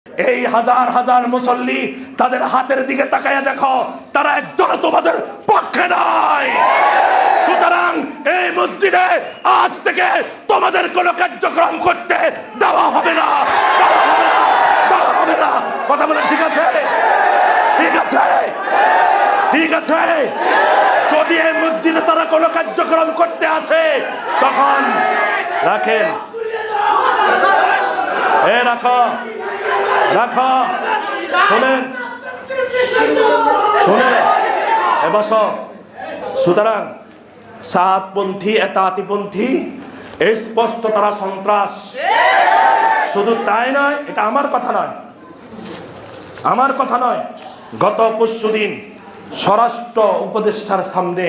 এই হাজার হাজার মুসল্লি তাদের হাতের দিকে তাকায়া দেখো, তারা একজন তোমাদের পক্ষে নয়। সুতরাং এই মসজিদে আজ থেকে তোমাদের কোনো কার্যক্রম করতে দেওয়া হবে না, দেওয়া হবে না, দেওয়া হবে না। কথা বলেন ঠিক আছে? ঠিক আছে, ঠিক আছে। যদি এই মসজিদে তারা কোনো কার্যক্রম করতে আসে তখন রাখেন, এ রাখো রাখো, শোনেন শোনেন, এ বসো। সুতরাং সাতপন্থী এতাতিপন্থী স্পষ্ট তারা সন্ত্রাস। শুধু তাই নয়, এটা আমার কথা নয়, আমার কথা নয়। গত পরশুদিন স্বরাষ্ট্র উপদেষ্টার সামনে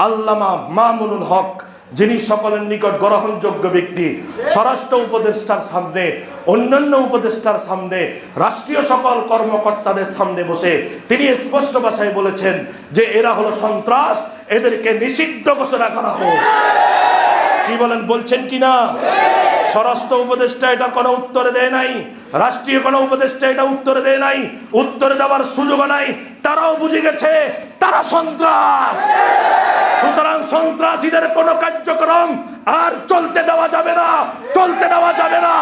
আল্লামা মামুনুল হক, যিনি সকলের নিকট গ্রহণযোগ্য ব্যক্তি, স্বরাষ্ট্র উপদেষ্টার সামনে, অন্যান্য উপদেষ্টার সামনে, রাষ্ট্রীয় সকল কর্মকর্তাদের সামনে বসে তিনি স্পষ্ট ভাষায় বলেছেন যে এরা হলো সন্ত্রাস, এদেরকে নিষিদ্ধ ঘোষণা করা হোক। কি বলেন, বলছেন কিনা? স্বরাষ্ট্র উপদেষ্টা এটার কোনো উত্তরে দেয় নাই, রাষ্ট্রীয় কোনো উপদেষ্টা এটা উত্তরে দেয় নাই, উত্তরে দেওয়ার সুযোগ নাই। তারাও বুঝে গেছে তারা সন্ত্রাস। সুতরাং সন্ত্রাসীদের কোনো কার্যক্রম আর চলতে দেওয়া যাবে না, চলতে দেওয়া যাবে না,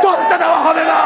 চলতে দেওয়া হবে না।